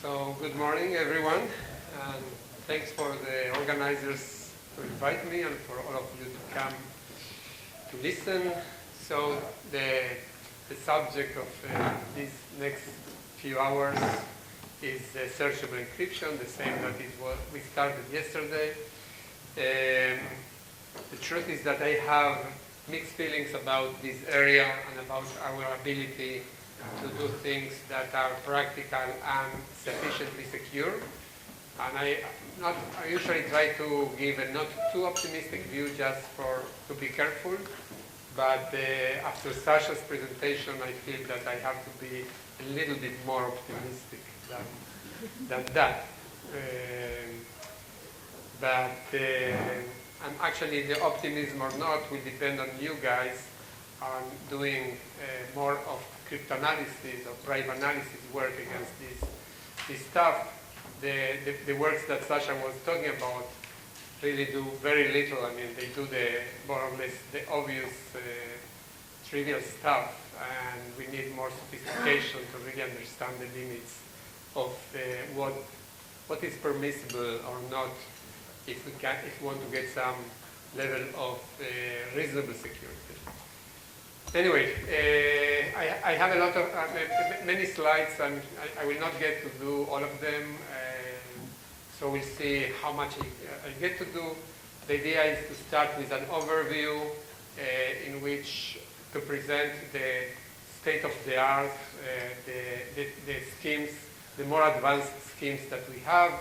So good morning, everyone, and thanks for the organizers to invite me and for all of you to come to listen. So the subject of these next few hours is searchable encryption, the same that is what we started yesterday. The truth is that I have mixed feelings about this area and about our ability to do things that are practical and sufficiently secure. And I usually try to give a not too optimistic view just to be careful. But after Sasha's presentation, I feel that I have to be a little bit more optimistic than that. And actually, the optimism or not will depend on you guys on doing more of cryptanalysis or private analysis work against this stuff. The works that Sasha was talking about really do very little. I mean, they do the more or less the obvious trivial stuff, and we need more sophistication to really understand the limits of what is permissible or not if we want to get some level of reasonable security. Anyway, I have a lot of many slides, and I will not get to do all of them. So we'll see how much I get to do. The idea is to start with an overview in which to present the state of the art, the schemes, the more advanced schemes that we have.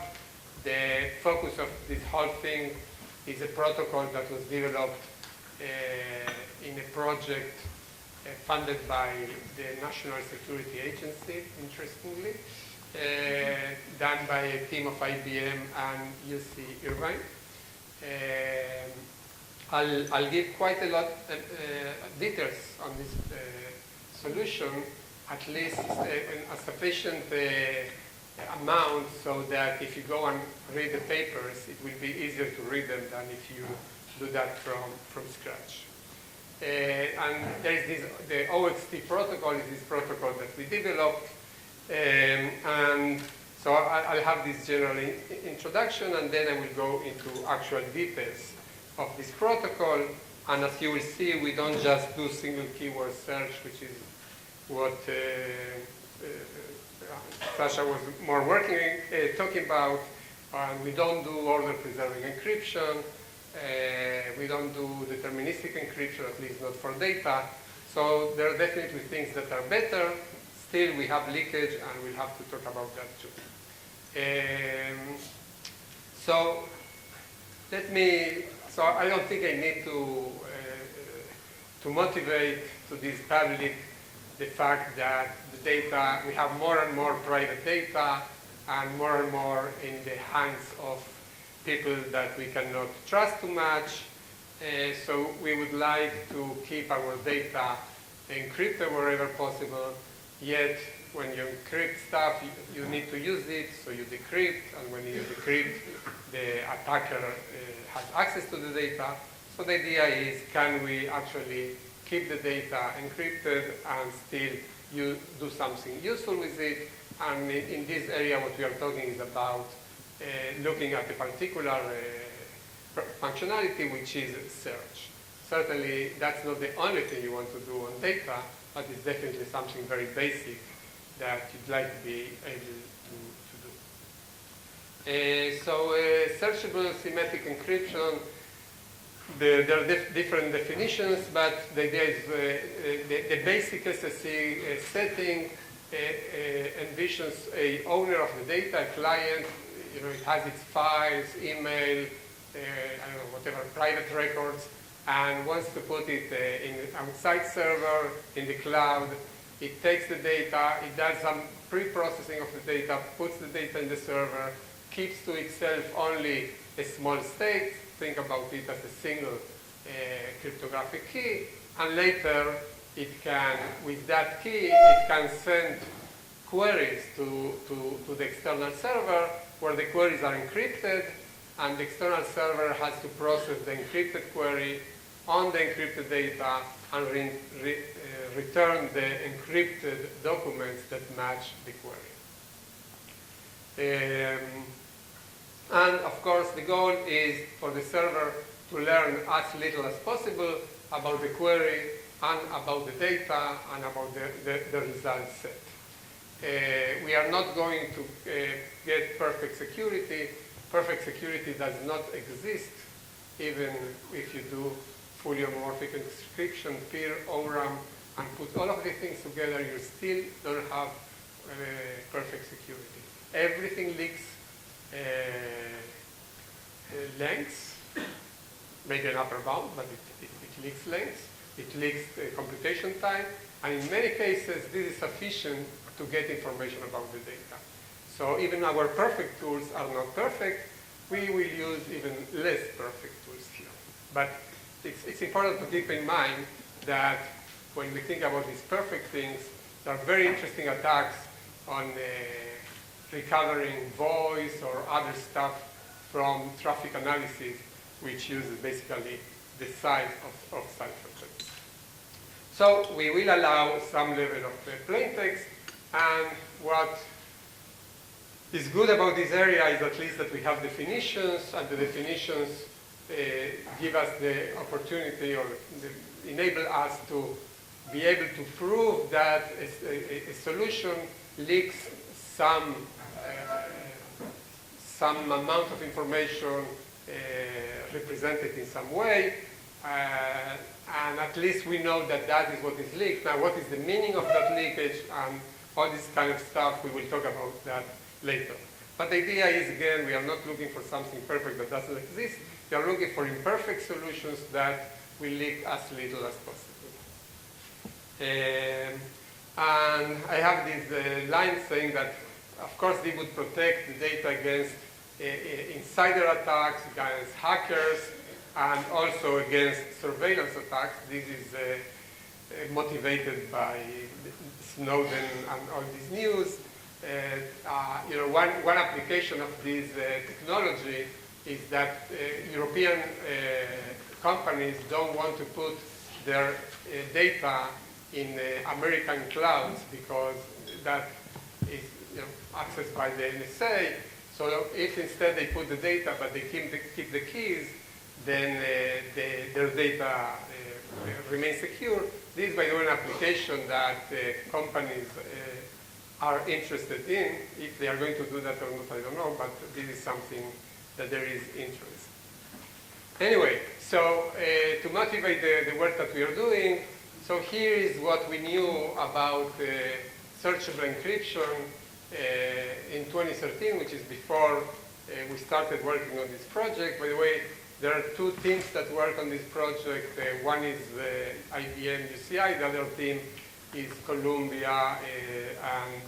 The focus of this whole thing is a protocol that was developed in a project funded by the National Security Agency, interestingly, done by a team of IBM and UC Irvine. I'll give quite a lot of details on this solution, at least a sufficient amount so that if you go and read the papers, it will be easier to read them than if you do that from scratch. And there is the OXT protocol is this protocol that we developed. And so I'll have this general introduction, and then I will go into actual details of this protocol. And as you will see, we don't just do single keyword search, which is what Sasha was more talking about. We don't do order-preserving encryption. We don't do deterministic encryption, at least not for data. So there are definitely things that are better. Still, we have leakage, and we'll have to talk about that too. So I don't think I need to motivate to this public the fact that the data, we have more and more private data and more in the hands of people that we cannot trust too much. So we would like to keep our data encrypted wherever possible. Yet, when you encrypt stuff, you need to use it, so you decrypt, and when you decrypt, the attacker has access to the data. So the idea is, can we actually keep the data encrypted and still do something useful with it? And in this area, what we are talking is about looking at a particular functionality, which is search. Certainly, that's not the only thing you want to do on data, but it's definitely something very basic that you'd like to be able to do. Searchable symmetric encryption, there are different definitions, but the idea is the basic SSE setting envisions a owner of the data, a client. You know, it has its files, email, I don't know, whatever, private records, and wants to put it in an outside server, in the cloud. It takes the data, it does some pre-processing of the data, puts the data in the server, keeps to itself only a small state, think about it as a single cryptographic key, and later it can, with that key, it can send queries to the external server where the queries are encrypted, and the external server has to process the encrypted query on the encrypted data and return the encrypted documents that match the query. And of course, the goal is for the server to learn as little as possible about the query and about the data and about the result set. We are not going to get perfect security. Perfect security does not exist, even if you do fully homomorphic encryption, peer, ORAM, and put all of these things together, you still don't have perfect security. Everything leaks lengths, maybe an upper bound, but it leaks lengths. It leaks computation time, and in many cases, this is sufficient to get information about the data. So even our perfect tools are not perfect. We will use even less perfect tools here. But it's important to keep in mind that when we think about these perfect things, there are very interesting attacks on recovering voice or other stuff from traffic analysis, which uses basically the size of ciphertexts. So we will allow some level of plain text, and what is good about this area is at least that we have definitions, and the definitions give us the opportunity or enable us to be able to prove that a solution leaks some amount of information represented in some way, and at least we know that that is what is leaked. Now, what is the meaning of that leakage and all this kind of stuff, we will talk about that later. But the idea is, again, we are not looking for something perfect that doesn't exist. We are looking for imperfect solutions that will leak as little as possible. And I have this line saying that, of course, they would protect the data against insider attacks, against hackers, and also against surveillance attacks. This is motivated by Snowden and all this news. One application of this technology is that European companies don't want to put their data in American clouds because that is accessed by the NSA. So if instead they put the data but they keep the keys, then their data remains secure. This is, by the way, an application that companies are interested in. If they are going to do that or not, I don't know, but this is something that there is interest. Anyway, so to motivate the work that we are doing, so here is what we knew about searchable encryption in 2013, which is before we started working on this project. By the way, there are two teams that work on this project. One is IBM UCI, the other team is Columbia and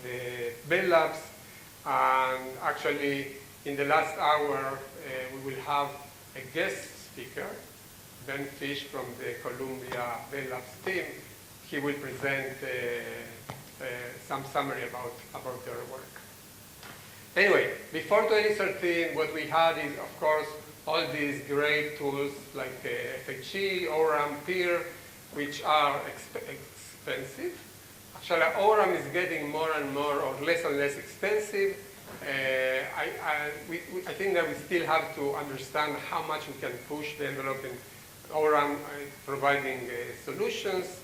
Bell Labs. And actually, in the last hour, we will have a guest speaker, Ben Fish from the Columbia Bell Labs team. He will present some summary about their work. Anyway, before 2013, what we had is, of course, all these great tools like FHE, ORAM, Peer, which are expensive. Actually, ORAM is getting more and more or less and less expensive. I think that we still have to understand how much we can push the envelope in ORAM providing solutions.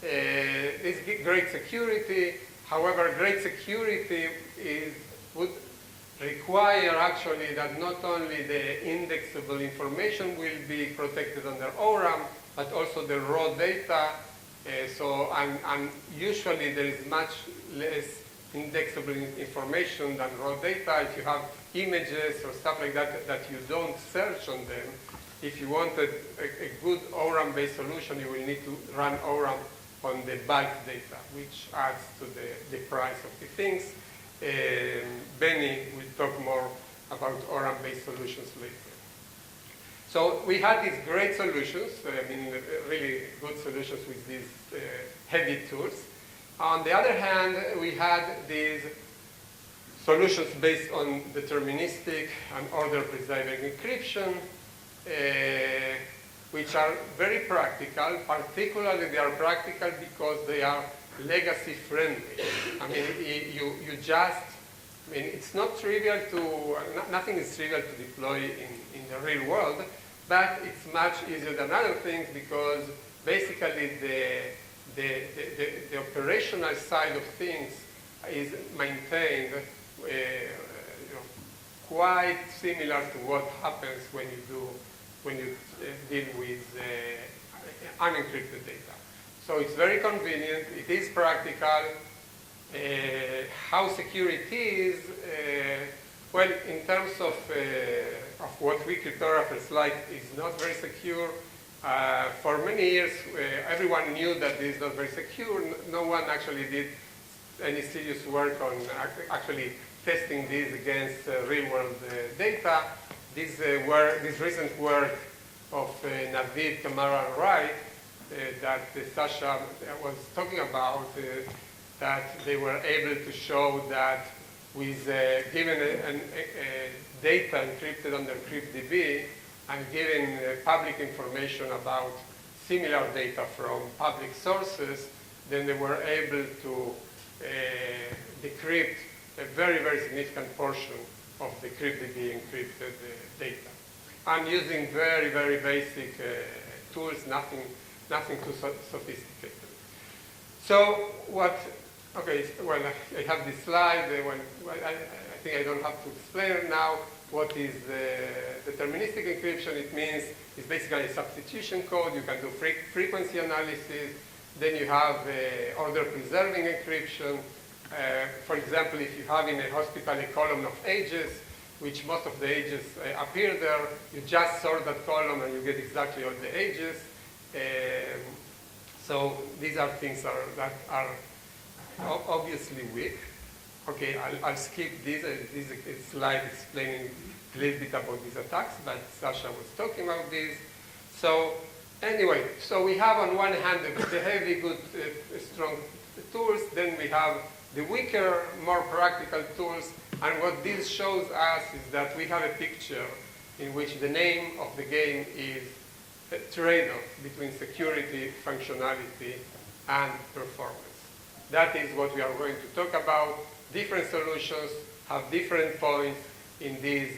There's great security. However, great security would require actually that not only the indexable information will be protected under ORAM, but also the raw data. And usually there is much less indexable information than raw data. If you have images or stuff like that that you don't search on them, if you wanted a good ORAM-based solution, you will need to run ORAM on the bulk data, which adds to the price of the things. Benny will talk more about ORAM-based solutions later. So we had these great solutions, really good solutions with these heavy tools. On the other hand, we had these solutions based on deterministic and order-preserving encryption, which are very practical. Particularly, they are practical because they are legacy friendly. I mean, you just I mean, it's not trivial to, nothing is trivial to deploy in the real world, but it's much easier than other things because basically the operational side of things is maintained quite similar to what happens when you deal with unencrypted data. So it's very convenient, it is practical. How secure it is, well, in terms of what we cryptographers like, is not very secure. For many years, everyone knew that this is not very secure. No one actually did any serious work on actually testing this against real-world data. This recent work of Navid, Kamara, and Wright that Sasha was talking about, that they were able to show that with given a data encrypted under CryptDB and given public information about similar data from public sources, then they were able to decrypt a very, very significant portion of the CryptDB encrypted data. And using very, very basic tools, nothing too sophisticated. So what, okay, well, I have this slide. I think I don't have to explain now what is deterministic encryption. It means it's basically a substitution code. You can do frequency analysis. Then you have order preserving encryption. For example, if you have in a hospital a column of ages, which most of the ages appear there, you just sort that column and you get exactly all the ages. So these are things that are obviously weak. Okay, I'll skip this. This is a slide explaining a little bit about these attacks, but Sasha was talking about this. So anyway, so we have on one hand the heavy, good, strong tools. Then we have the weaker, more practical tools. And what this shows us is that we have a picture in which the name of the game is a trade-off between security, functionality, and performance. That is what we are going to talk about. Different solutions have different points in this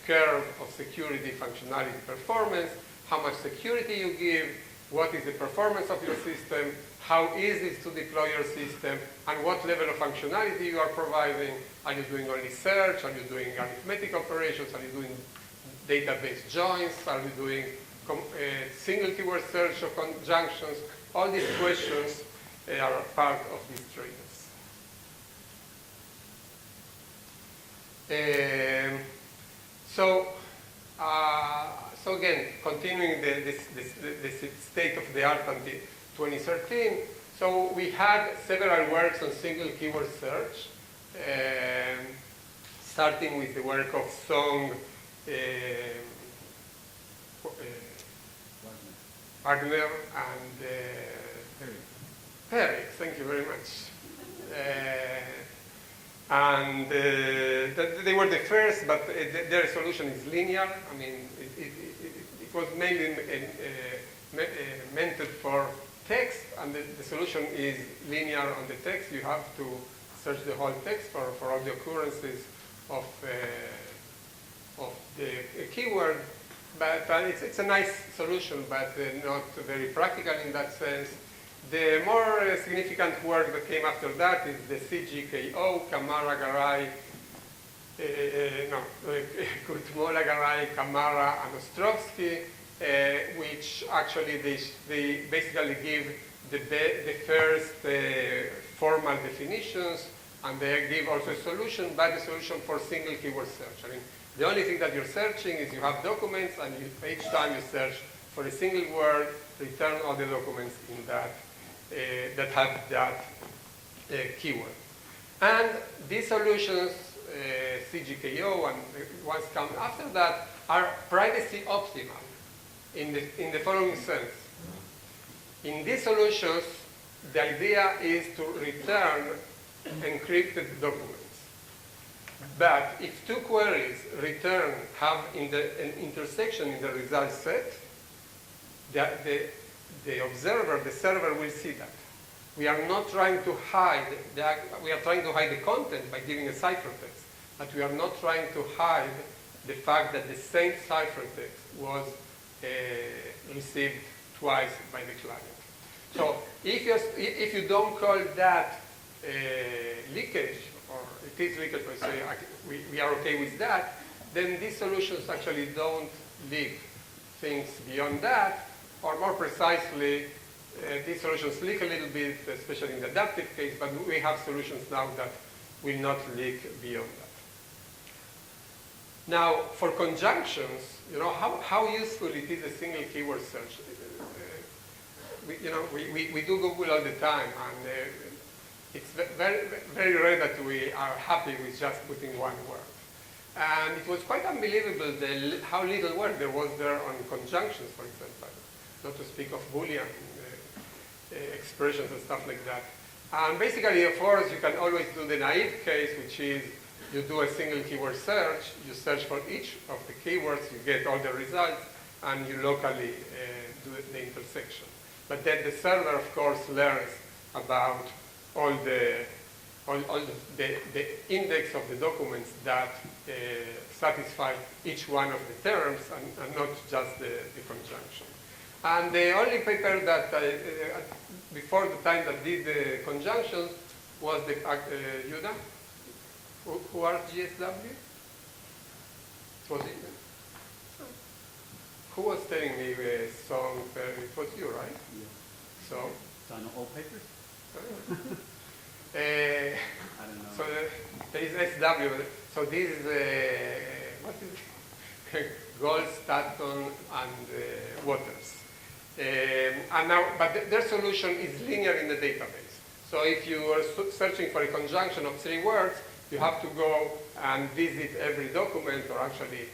curve of security, functionality, performance, how much security you give, what is the performance of your system, how easy it is to deploy your system, and what level of functionality you are providing. Are you doing only search? Are you doing arithmetic operations? Are you doing database joins? Are you doing single keyword search or conjunctions? All these questions are part of these trade-offs. So again, continuing the state of the art until 2013. So we had several works on single keyword search, starting with the work of Song, Wagner, and Perry. Thank you very much. And they were the first, but their solution is linear. I mean, it was mainly meant for text, and the solution is linear on the text. You have to search the whole text for all the occurrences of the keyword. But it's a nice solution, but not very practical in that sense. The more significant work that came after that is the CGKO, Kamara, Garay, Kutmola, Garay, Kamara, and Ostrovsky, which actually they basically give the first formal definitions, and they give also a solution, but a solution for single keyword search. I mean, the only thing that you're searching is you have documents, and each time you search for a single word, return all the documents in that that have that keyword. And these solutions, CGKO and the ones come after that, are privacy optimal in the following sense. In these solutions, the idea is to return encrypted documents. But if two queries have an intersection in the result set, the observer, the server, will see that. we are not trying to hide, we are trying to hide the content by giving a ciphertext, but we are not trying to hide the fact that the same ciphertext was received twice by the client. So if you don't call that leakage, or it is leakage, but say we are okay with that, then these solutions actually don't leak things beyond that, or more precisely, these solutions leak a little bit, especially in the adaptive case, but we have solutions now that will not leak beyond that. Now, for conjunctions, how useful it is a single keyword search. We do Google all the time, and it's very, very rare that we are happy with just putting one word. And it was quite unbelievable how little work there was there on conjunctions, for example, not to speak of Boolean expressions and stuff like that. And basically, of course, you can always do the naive case, which is you do a single keyword search, you search for each of the keywords, you get all the results, and you locally do the intersection. But then the server, of course, learns about all the index of the documents that satisfy each one of the terms and not just the conjunction. And the only paper that, before the time that did the conjunctions, was the, Yuda? Who are GSW? Was it? Who was telling me song? It was you, right? Yeah. So? On all papers? I don't know. So there is SW. So this is what is it? Gold, Stanton, and Waters. And now, but their solution is linear in the database. So if you are searching for a conjunction of 3 words, you have to go and visit every document, or actually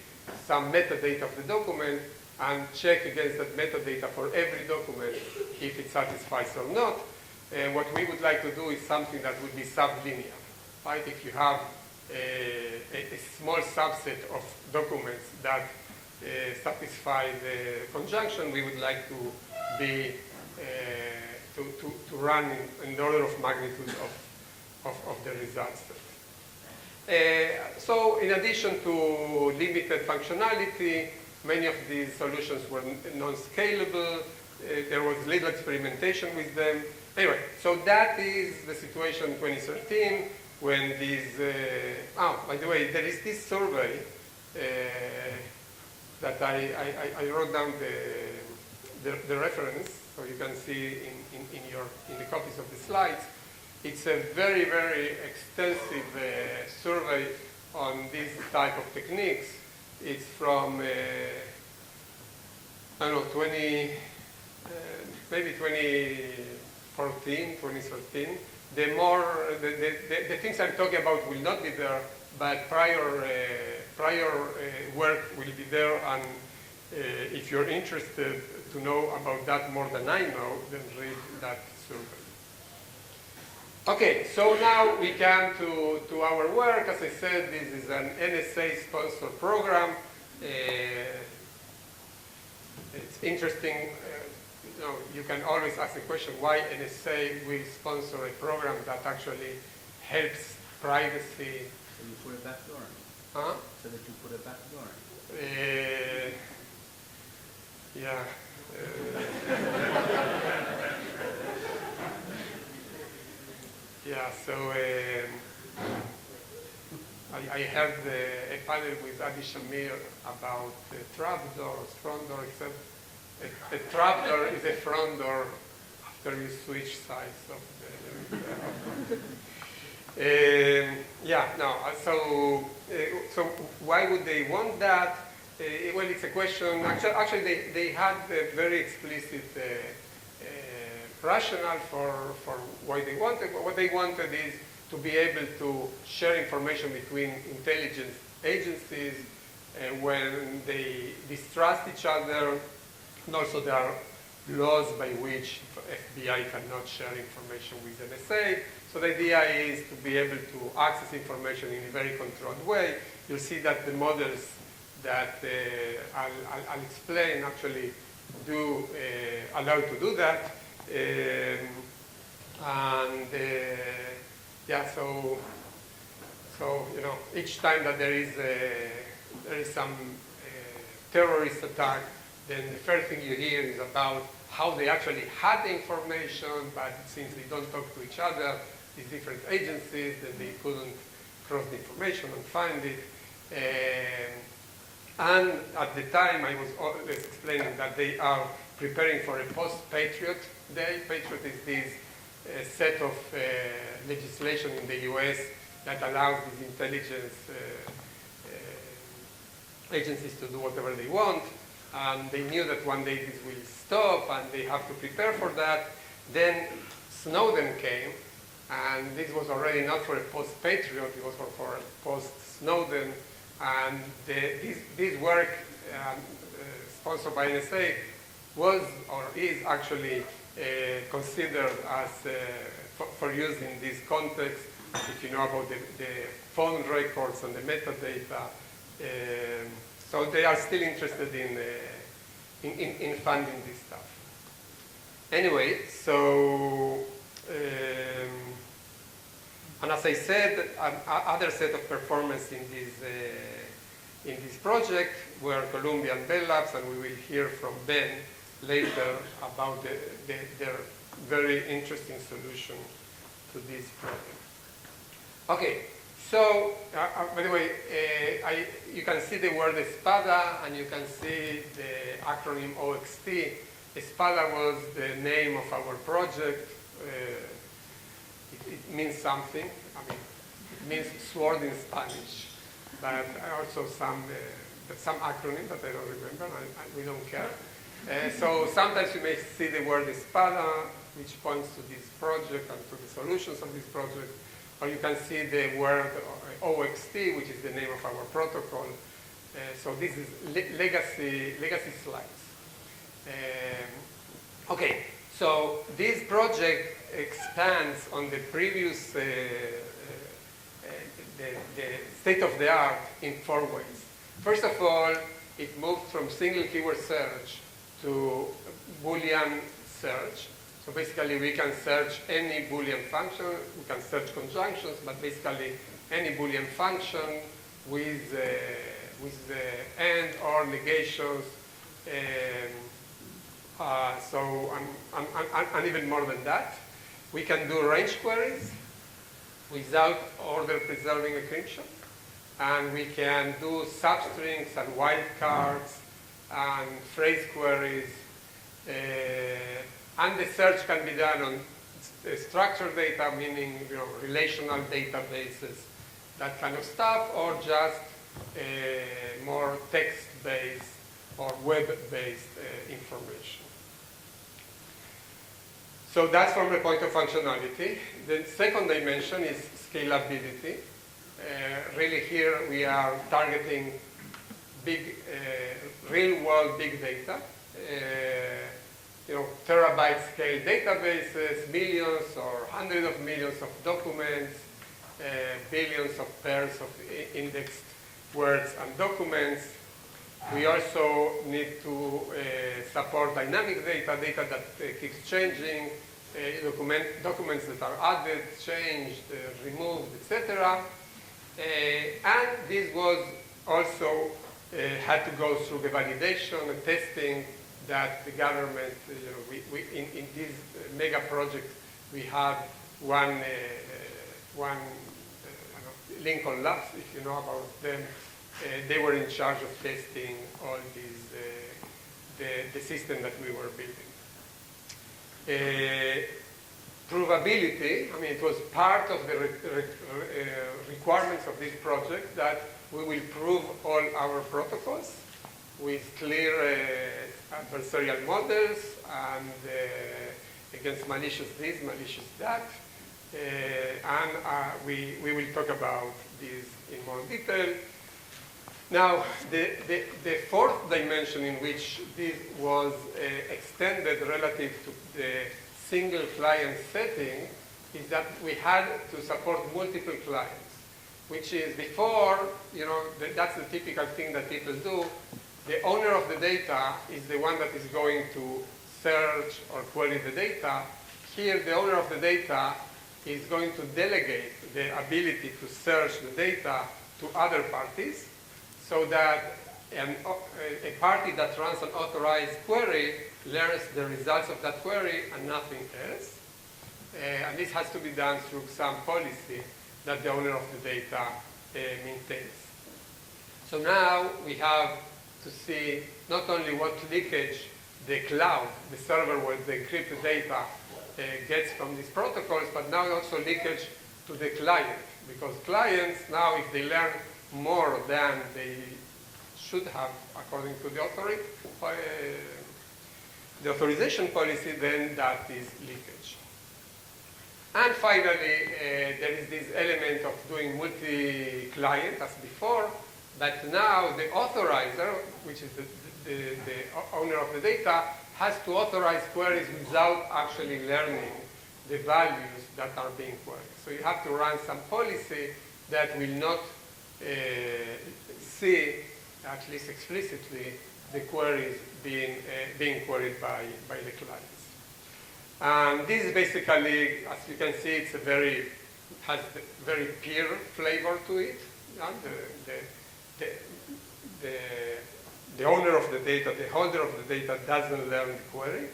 some metadata of the document, and check against that metadata for every document if it satisfies or not. And what we would like to do is something that would be sublinear, right? If you have a small subset of documents that satisfy the conjunction, we would like to be to run in order of magnitude of the results. So in addition to limited functionality, many of these solutions were non-scalable. There was little experimentation with them. Anyway, so that is the situation in 2013 when these, by the way, there is this survey that I wrote down the reference, so you can see in the copies of the slides. It's a very, very extensive survey on this type of techniques. It's from, I don't know, maybe 2014, 2013. The things I'm talking about will not be there, but prior work will be there, and if you're interested to know about that more than I know, then read that survey. Okay, so now we come to our work. As I said, this is an NSA-sponsored program. It's interesting. You can always ask the question, why NSA will sponsor a program that actually helps privacy? So you put a backdoor in. Huh? So that you put a backdoor in. Yeah. Yeah, so I had a panel with Adi Shamir about trapdoors, front door, except a trapdoor is a front door after you switch sides of the so why would they want that? Well, it's a question. Actually, they had a very explicit rationale for why they wanted. What they wanted is to be able to share information between intelligence agencies when they distrust each other. And also there are laws by which FBI cannot share information with NSA. So the idea is to be able to access information in a very controlled way. You'll see that the models that I'll explain actually do allow to do that. And yeah, so each time that there is some terrorist attack, then the first thing you hear is about how they actually had the information, but since they don't talk to each other, these different agencies, then they couldn't cross the information and find it. And at the time, I was always explaining that they are preparing for a post-Patriot Day. Patriot is this set of legislation in the US that allows these intelligence agencies to do whatever they want. And they knew that one day this will stop, and they have to prepare for that. Then Snowden came, and this was already not for a post-Patriot, it was for a post-Snowden. And this work, sponsored by NSA, was or is actually considered as for use in this context. If you know about the phone records and the metadata, so they are still interested in funding this stuff. Anyway, so and as I said, other set of performance in this project were Columbia and Bell Labs, and we will hear from Ben later about their very interesting solution to this problem. Okay, so by the way, you can see the word ESPADA, and you can see the acronym OXT. ESPADA was the name of our project. It means something. I mean, it means sword in Spanish, but also some acronym that I don't remember, and we don't care. So sometimes you may see the word ESPADA, which points to this project and to the solutions of this project, or you can see the word OXT, which is the name of our protocol. So this is legacy slides. Okay, so this project expands on the previous the state of the art in 4 ways. First of all, it moved from single keyword search to Boolean search. So basically, we can search any Boolean function. We can search conjunctions, but basically any Boolean function with and or negations. And even more than that, we can do range queries without order-preserving encryption, and we can do substrings and wildcards and phrase queries, and the search can be done on structured data, meaning relational databases, that kind of stuff, or just more text-based or web-based information. So that's from the point of functionality. The second dimension is scalability. Really here we are targeting big, real-world big data. Terabyte scale databases, millions or hundreds of millions of documents, billions of pairs of indexed words and documents. We also need to support dynamic data that keeps changing, documents that are added, changed, removed, etc. And this was also had to go through the validation and testing that the government, in this mega project, we had one Lincoln Labs, if you know about them. They were in charge of testing all these, the system that we were building. Provability, I mean, it was part of the requirements of this project that we will prove all our protocols with clear adversarial models and against malicious this, malicious that. And we will talk about this in more detail. Now, the fourth dimension in which this was extended relative to the single client setting is that we had to support multiple clients, which is before, that's the typical thing that people do. The owner of the data is the one that is going to search or query the data. here the owner of the data is going to delegate the ability to search the data to other parties, so that a party that runs an authorized query learns the results of that query and nothing else. And this has to be done through some policy that the owner of the data maintains. So now we have to see not only what leakage the cloud, the server where the encrypted data gets from these protocols, but now also leakage to the client. Because clients now, if they learn more than they should have according to the authorization policy, then that is leakage. And finally, there is this element of doing multi-client as before, but now the authorizer, which is the owner of the data, has to authorize queries without actually learning the values that are being queried. So you have to run some policy that will not see, at least explicitly, the queries being queried by the clients. And this is basically, as you can see, it's has a very pure flavor to it. The owner of the data, the holder of the data, doesn't learn the query.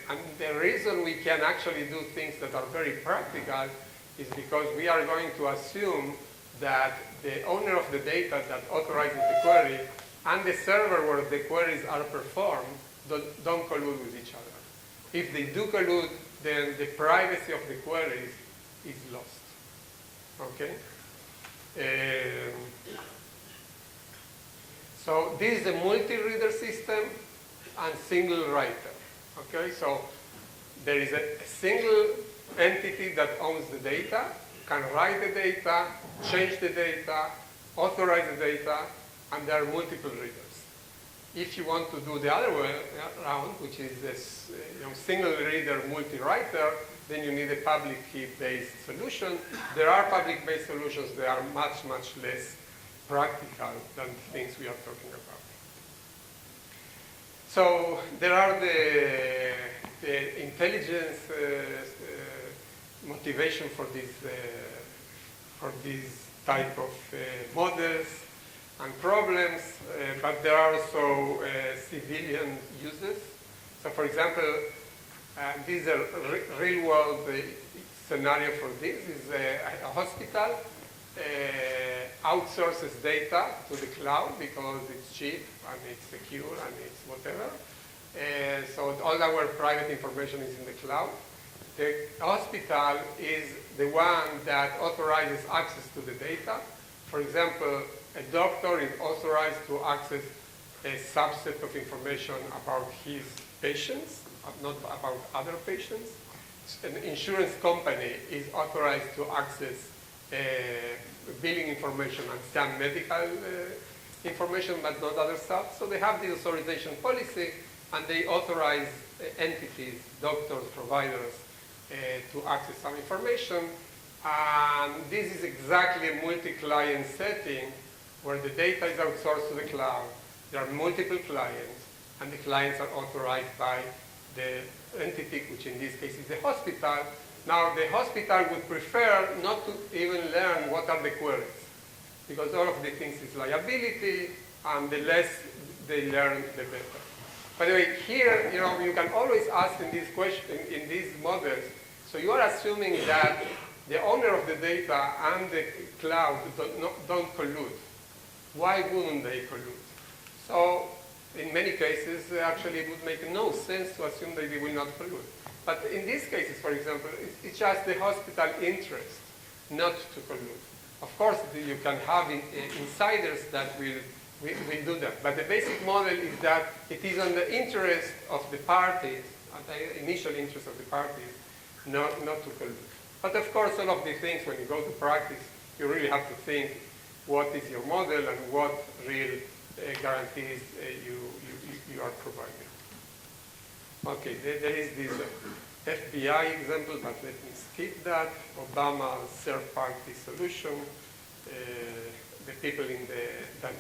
And the reason we can actually do things that are very practical is because we are going to assume that the owner of the data that authorizes the query and the server where the queries are performed don't collude with each other. If they do collude, then the privacy of the queries is lost. Okay? So this is a multi-reader system and single writer. Okay, so there is a single entity that owns the data, can write the data, change the data, authorize the data, and there are multiple readers. If you want to do the other way around, which is this single reader multi-writer, then you need a public key-based solution. There are public-based solutions that are much, much less practical than the things we are talking about. So there are the intelligence motivation for these type of models and problems, but there are also civilian uses. So for example, this is a real-world scenario for this. Is a hospital outsources data to the cloud because it's cheap and it's secure and it's whatever. So all our private information is in the cloud. The hospital is the one that authorizes access to the data. For example, a doctor is authorized to access a subset of information about his patients, not about other patients. An insurance company is authorized to access billing information and some medical information, but not other stuff. So they have this authorization policy, and they authorize entities, doctors, providers, to access some information. And this is exactly a multi-client setting where the data is outsourced to the cloud. There are multiple clients, and the clients are authorized by the entity, which in this case is the hospital. Now, the hospital would prefer not to even learn what are the queries, because all of the things is liability, and the less they learn, the better. By the way, here, you can always ask in these models, so you are assuming that the owner of the data and the cloud don't collude. Why wouldn't they collude? So, in many cases, actually, it would make no sense to assume that they will not collude. But in these cases, for example, it's just the hospital interest not to collude. Of course, you can have insiders that will do that. But the basic model is that it is on the interest of the parties, the initial interest of the parties, not to collude. But of course, all of these things, when you go to practice, you really have to think what is your model and what real guarantees you are providing. Okay, there is this FBI example, but let me skip that. Obama's third-party solution. The people that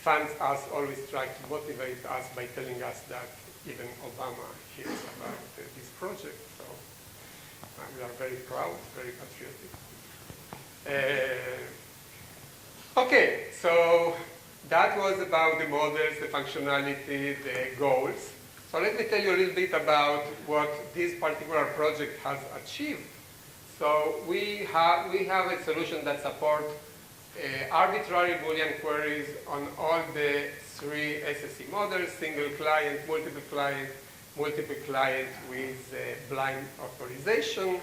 fund us always try to motivate us by telling us that even Obama hears about this project. So we are very proud, very patriotic. Okay, so that was about the models, the functionality, the goals. So let me tell you a little bit about what this particular project has achieved. So we have a solution that supports arbitrary Boolean queries on all the 3 SSE models: single client, multiple client with blind authorization.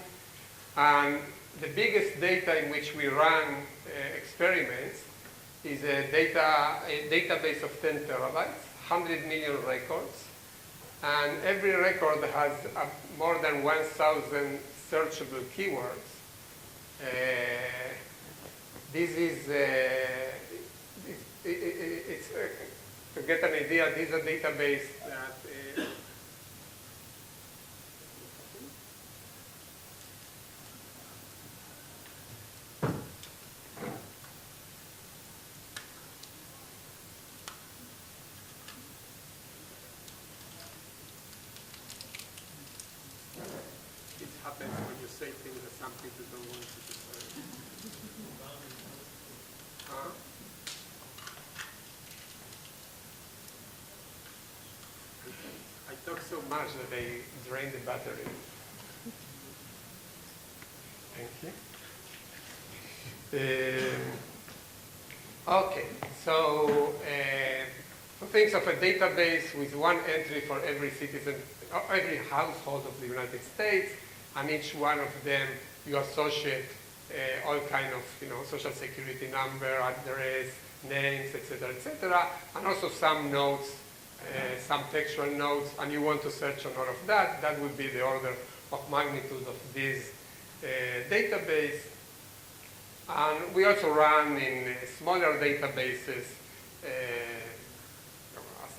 And the biggest data in which we run experiments is a database of 10 terabytes, 100 million records. And every record has more than 1,000 searchable keywords. This is, to get an idea, this is a database that it happens when you say things that some people don't want you to say. Huh? I talk so much that I drain the battery. Thank you. Okay, so think of a database with one entry for every citizen, every household of the United States, and each one of them you associate all kind of, social security number, address, names, etc., and also some notes, some textual notes, and you want to search on all of that. That would be the order of magnitude of this database. And we also run in smaller databases.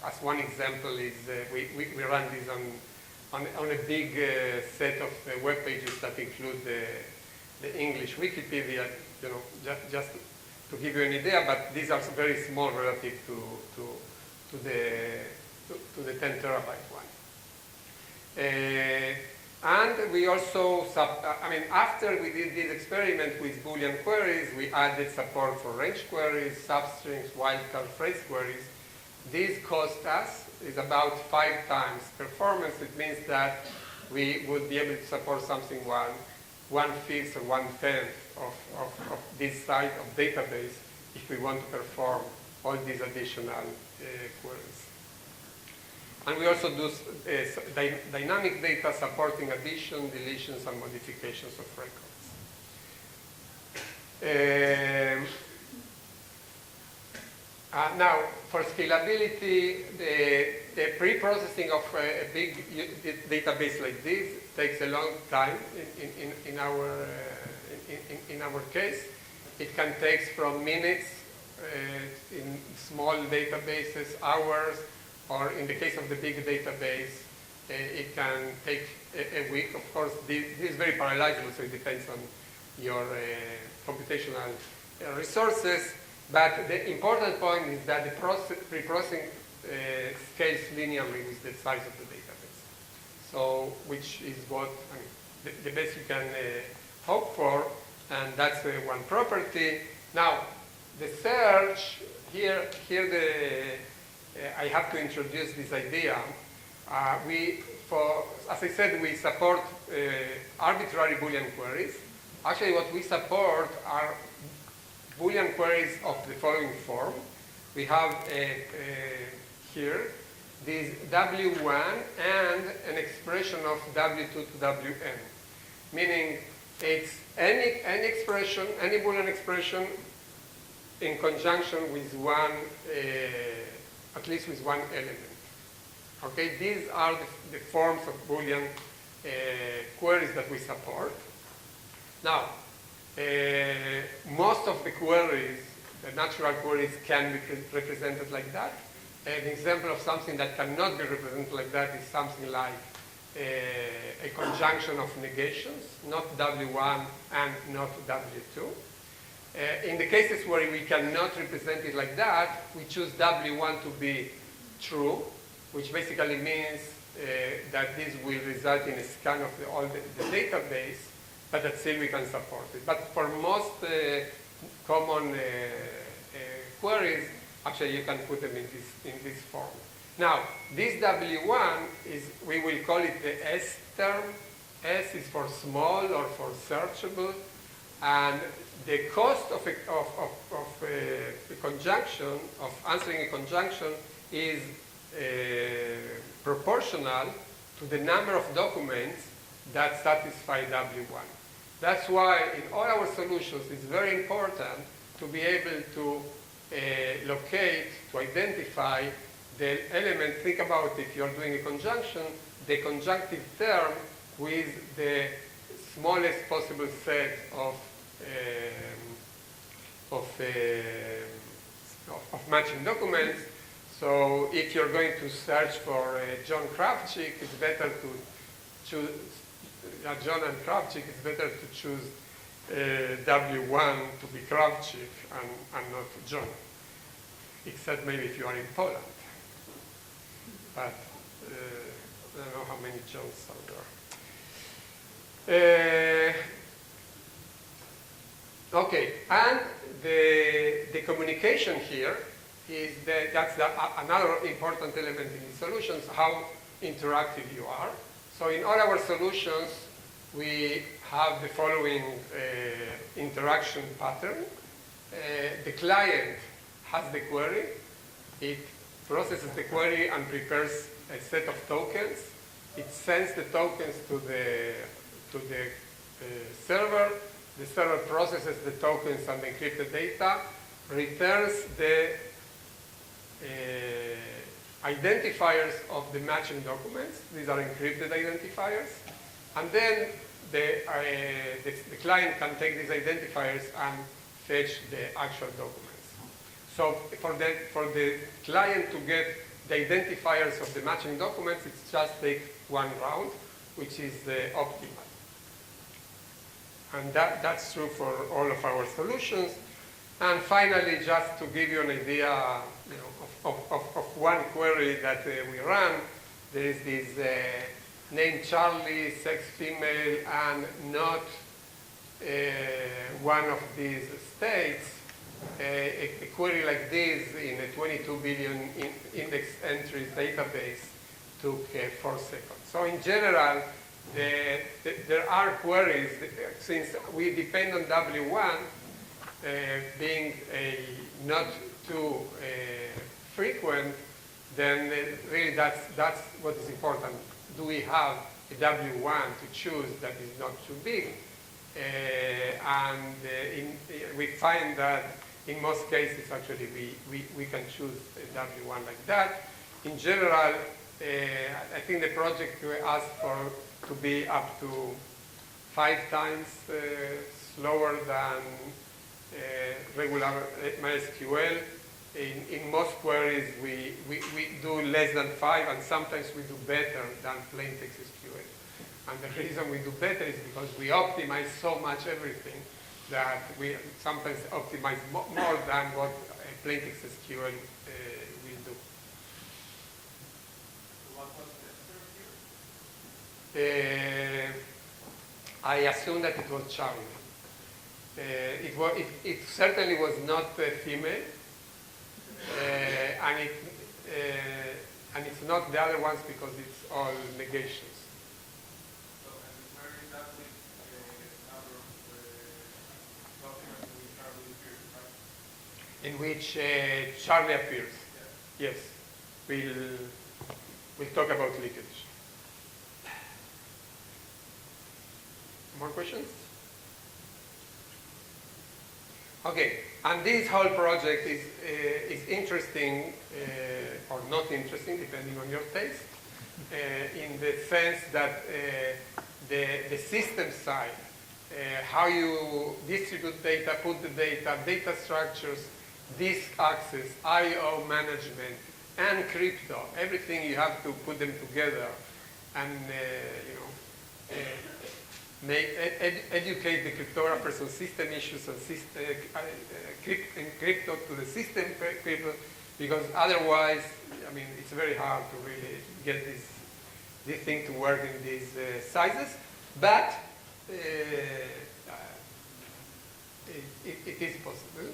As one example is we run this on a big set of web pages that include the English Wikipedia, just to give you an idea, but these are very small relative to the 10 terabyte one. And we also, after we did this experiment with Boolean queries, we added support for range queries, substrings, wildcard phrase queries. This cost us is about 5 times performance. It means that we would be able to support something 1/5 or 1/10 of this size of database if we want to perform all these additional queries. And we also do dynamic data supporting addition, deletions, and modifications of records. Now, for scalability, the pre-processing of a big database like this takes a long time in our case. It can take from minutes in small databases, hours, or in the case of the big database, it can take a week. Of course, this is very parallelizable, so it depends on your computational resources. But the important point is that the pre-processing scales linearly with the size of the database. So, which is what the best you can hope for, and that's one property. Now, the search here I have to introduce this idea. As I said, we support arbitrary Boolean queries. Actually, what we support are Boolean queries of the following form. We have here this W1 and an expression of W2 to Wn, meaning it's any expression, any Boolean expression in conjunction with one, at least with one element. Okay, these are the forms of Boolean queries that we support. Now, most of the queries, the natural queries, can be represented like that. An example of something that cannot be represented like that is something like a conjunction of negations, not W1 and not W2. In the cases where we cannot represent it like that, we choose W1 to be true, which basically means that this will result in a scan of all the database, but that still we can support it. But for most common queries, actually you can put them in this form. Now, this W1 is, we will call it the S term. S is for small or for searchable, and the cost of a conjunction, of answering a conjunction, is proportional to the number of documents that satisfy W1. That's why in all our solutions it's very important to be able to locate, to identify the element. Think about if you're doing a conjunction, the conjunctive term with the smallest possible set of matching documents. So if you're going to search for John Krawczyk, it's better to choose John and Krawczyk. It's better to choose W1 to be Krawczyk and not John. Except maybe if you are in Poland. But I don't know how many Johns are there. Okay, and the communication here is that's another important element in the solutions, how interactive you are. So in all our solutions, we have the following interaction pattern. The client has the query. It processes the query and prepares a set of tokens. It sends the tokens to the server. The server processes the tokens and the encrypted data, returns the identifiers of the matching documents. These are encrypted identifiers. And then the client can take these identifiers and fetch the actual documents. So for the client to get the identifiers of the matching documents, it just takes one round, which is optimal. And that's true for all of our solutions. And finally, just to give you an idea of one query that we run, there is this name Charlie, sex female, and not one of these states. A query like this in a 22 billion index entries database took 4 seconds. So in general, there are queries, since we depend on W1 being not too frequent, then really that's what is important. Do we have a W1 to choose that is not too big? We find that in most cases, actually, we can choose a W1 like that. In general, I think the project asked for to be up to 5 times slower than regular MySQL. In most queries, we do less than 5, and sometimes we do better than plain text SQL. And the reason we do better is because we optimize so much everything that we sometimes optimize more than what plain text SQL will do. What was the answer here? I assume that it was Charlie. It certainly was not female, and it's not the other ones because it's all negations. So, and where is that with number of documents with Charlie appears, right? In which Charlie appears. Yeah. Yes. We'll talk about leakage. More questions? Okay, and this whole project is interesting or not interesting, depending on your taste, in the sense that the system side, how you distribute data, put the data structures, disk access, I/O management, and crypto, everything you have to put them together and educate the cryptographers on system issues and crypto to the system people, because otherwise, I mean, it's very hard to really get this this thing to work in these sizes, but it is possible.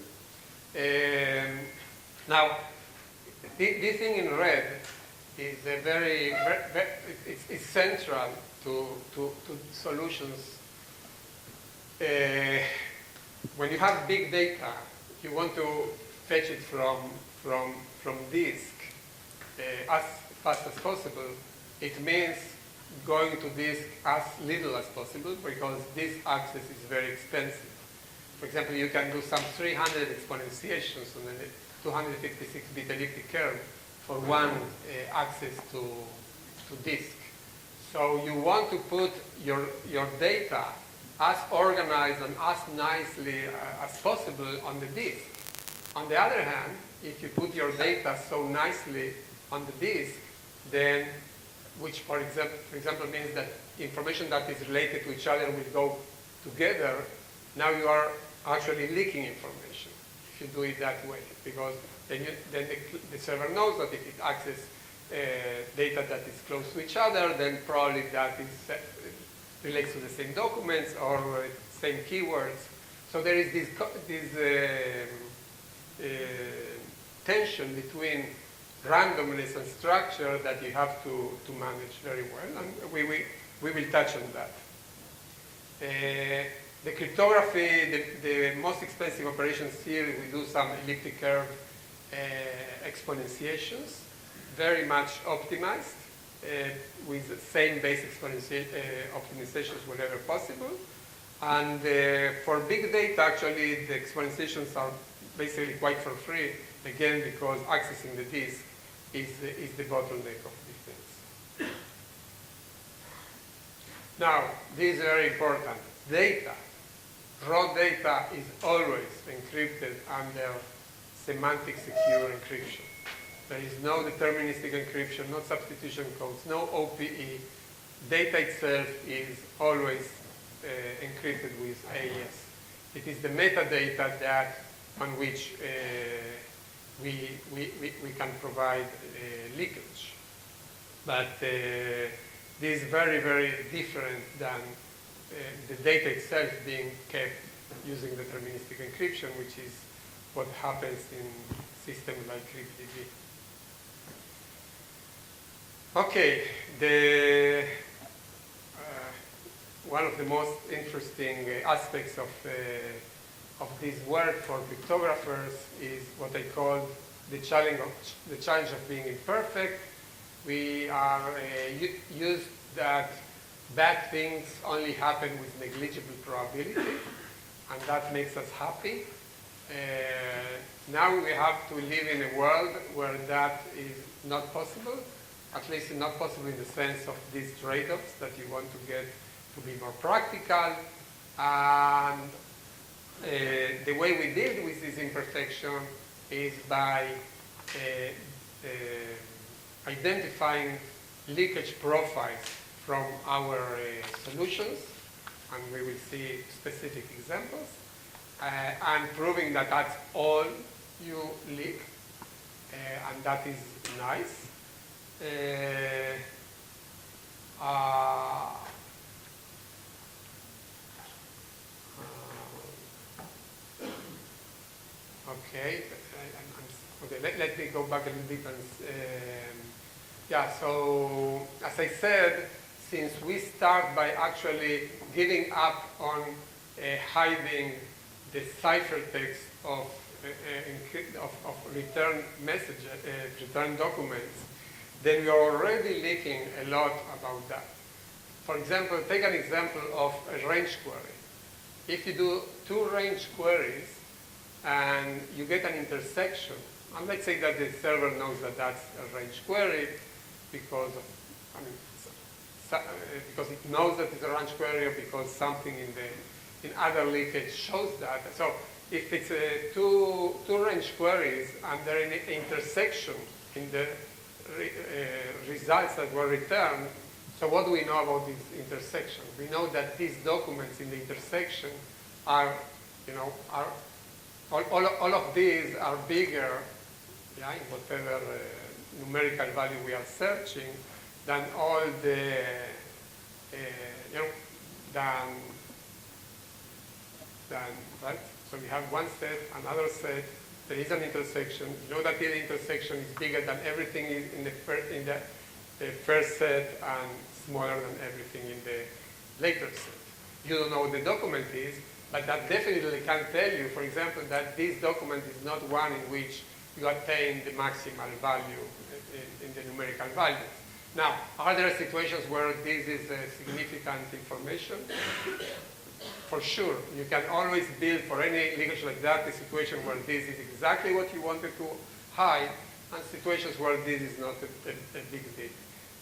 Now, this thing in red is a it's central to solutions. When you have big data, you want to fetch it from disk as fast as possible. It means going to disk as little as possible because disk access is very expensive. For example, you can do some 300 exponentiations on a 256-bit elliptic curve for one access to disk. So you want to put your data as organized and as nicely as possible on the disk. On the other hand, if you put your data so nicely on the disk, then, which for example means that information that is related to each other will go together, now you are actually leaking information if you do it that way, because then the server knows that if it accesses data that is close to each other, then probably that is relates to the same documents or same keywords. So there is this tension between randomness and structure that you have to manage very well, and we will touch on that. The cryptography, the most expensive operations here, we do some elliptic curve exponentiations, very much optimized, with the same base optimizations whenever possible. And for big data, actually, the exponentiations are basically quite for free, again, because accessing the disk is the bottleneck of these things. Now, this is very important. Data, raw data is always encrypted under semantic secure encryption. There is no deterministic encryption, no substitution codes, no OPE. Data itself is always encrypted with AES. It is the metadata that on which we can provide leakage. But this is very, very different than the data itself being kept using deterministic encryption, which is what happens in systems like CryptDB. Okay, one of the most interesting aspects of this work for cryptographers is what I call the challenge of being imperfect. We are used that bad things only happen with negligible probability, and that makes us happy. Now we have to live in a world where that is not possible, at least not possible in the sense of these trade-offs that you want to get to be more practical. And the way we deal with this imperfection is by identifying leakage profiles from our solutions, and we will see specific examples, and proving that that's all you leak, and that is nice. Okay, let me go back a little bit. Yeah, so as I said, since we start by actually giving up on hiding the ciphertext of return messages, return documents, then we are already leaking a lot about that. For example, take an example of a range query. If you do 2 range queries and you get an intersection, and let's say that the server knows that that's a range query because because it knows that it's a range query, or because something in other leakage shows that. So if it's two range queries and they're in an intersection in the results that were returned, so what do we know about this intersection? We know that these documents in the intersection are, all of these are bigger, yeah, in whatever numerical value we are searching, than all the, right? So we have one set, another set, there is an intersection. You know that the intersection is bigger than everything in the first set and smaller than everything in the later set. You don't know what the document is, but that definitely can tell you, for example, that this document is not one in which you attain the maximal value in the numerical values. Now, are there situations where this is significant information? For sure. You can always build for any linkage like that a situation where this is exactly what you wanted to hide, and situations where this is not a big deal.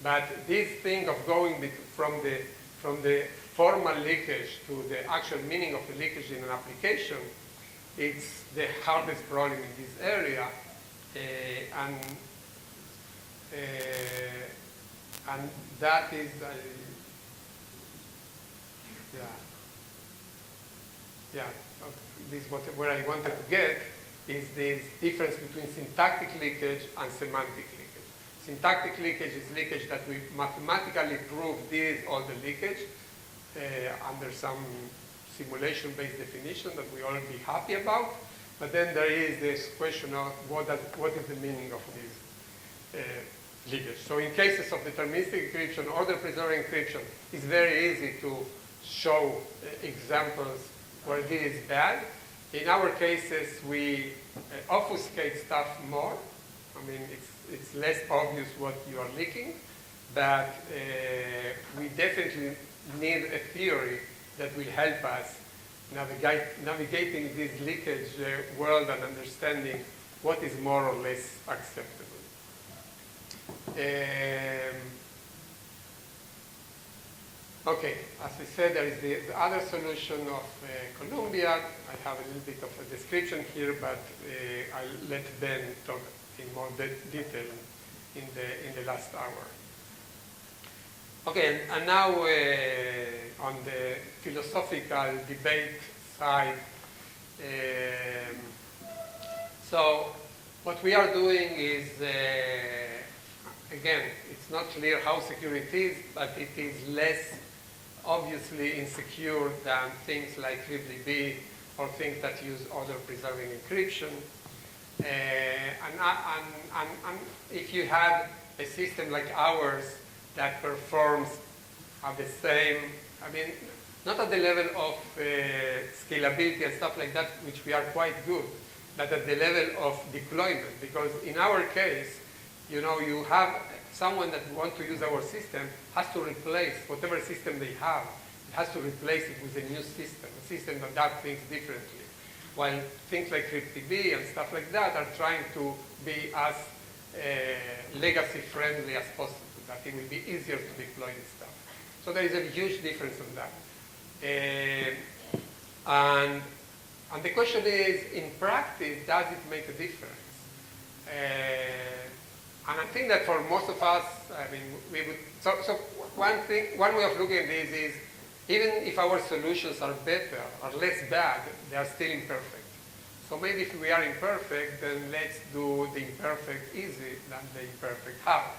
But this thing of going from the formal leakage to the actual meaning of the leakage in an application, it's the hardest problem in this area, and that is, this is where I wanted to get, is this difference between syntactic leakage and semantic leakage. Syntactic leakage is leakage that we mathematically prove this is all the leakage under some simulation-based definition that we all be happy about. But then there is this question of what is the meaning of this leakage. So in cases of deterministic encryption, order-preserved encryption, it's very easy to show examples where this is bad. In our cases, we obfuscate stuff more. I mean, it's less obvious what you are leaking, but we definitely need a theory that will help us navigating this leakage world and understanding what is more or less acceptable. Okay, as I said, there is the other solution of Columbia. I have a little bit of a description here, but I'll let Ben talk in more detail in the last hour. Okay, and now on the philosophical debate side, so what we are doing is, again, it's not clear how secure it is, but it is less obviously insecure than things like BIU or things that use order-preserving encryption. And if you have a system like ours that performs at the same, I mean, not at the level of scalability and stuff like that, which we are quite good, but at the level of deployment. Because in our case, you know, you have someone that wants to use our system has to replace whatever system they have. It has to replace it with a new system, a system that does things differently. While things like Cryptography and stuff like that are trying to be as legacy-friendly as possible, that it will be easier to deploy this stuff. So there is a huge difference on that. And the question is, in practice, does it make a difference? And I think that for most of us, I mean, we would. So one way of looking at this is, even if our solutions are better or less bad, they are still imperfect. So maybe if we are imperfect, then let's do the imperfect easy than the imperfect hard.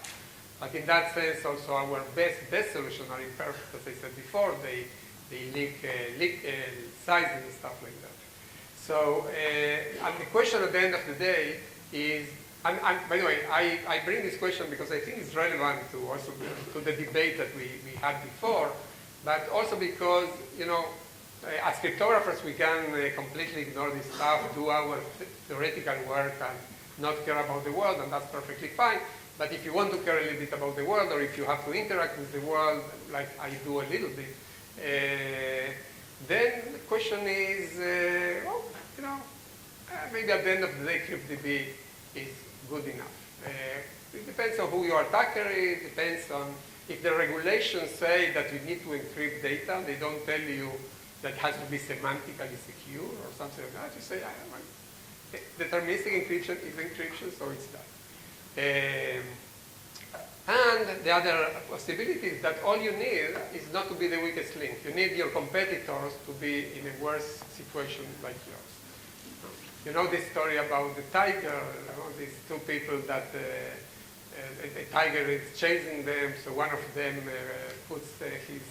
But in that sense, also our best solutions are imperfect, as I said before. They leak sizes and stuff like that. So, and the question at the end of the day is. And by the way, I bring this question because I think it's relevant to also to the debate that we had before, but also because, you know, as cryptographers, we can completely ignore this stuff, do our theoretical work, and not care about the world, and that's perfectly fine. But if you want to care a little bit about the world, or if you have to interact with the world, like I do a little bit, then the question is, well, you know, maybe at the end of the day, Cryptography is good enough. It depends on who your attacker is, it depends on if the regulations say that you need to encrypt data, they don't tell you that has to be semantically secure or something like that. You say, deterministic encryption is encryption, so it's that. And the other possibility is that all you need is not to be the weakest link. You need your competitors to be in a worse situation like yours. You know this story about the tiger, you know, these two people that a tiger is chasing them, so one of them puts his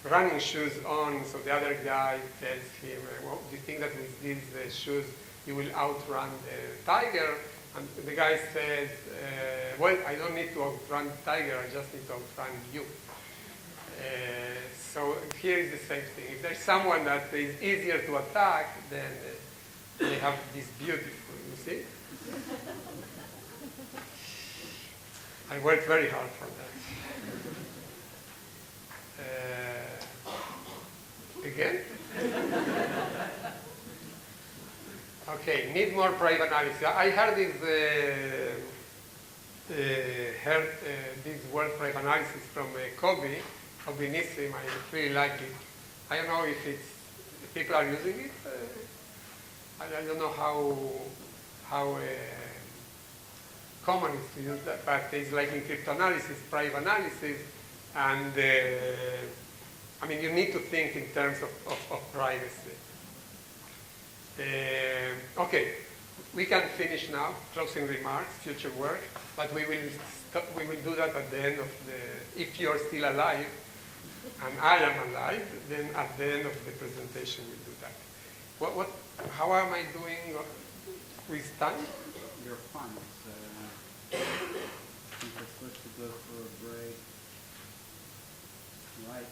running shoes on, so the other guy tells him, well, do you think that with these shoes you will outrun the tiger? And the guy says, well, I don't need to outrun the tiger, I just need to outrun you. So here is the same thing. If there's someone that is easier to attack, then they have this beautiful, you see? I worked very hard for that. Again? Okay, need more private analysis. I heard this word private analysis from Kobe Nissim. I really like it. I don't know if people are using it. I don't know how common it is to use that, but it's like in cryptanalysis, private analysis, and I mean, you need to think in terms of privacy. Okay, we can finish now, closing remarks, future work, but we will do that at the end of if you're still alive, and I am alive, then at the end of the presentation we'll do that. How am I doing with time? You're fine. I think we're supposed to go for a break right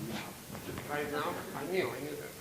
now. Right now? I knew that.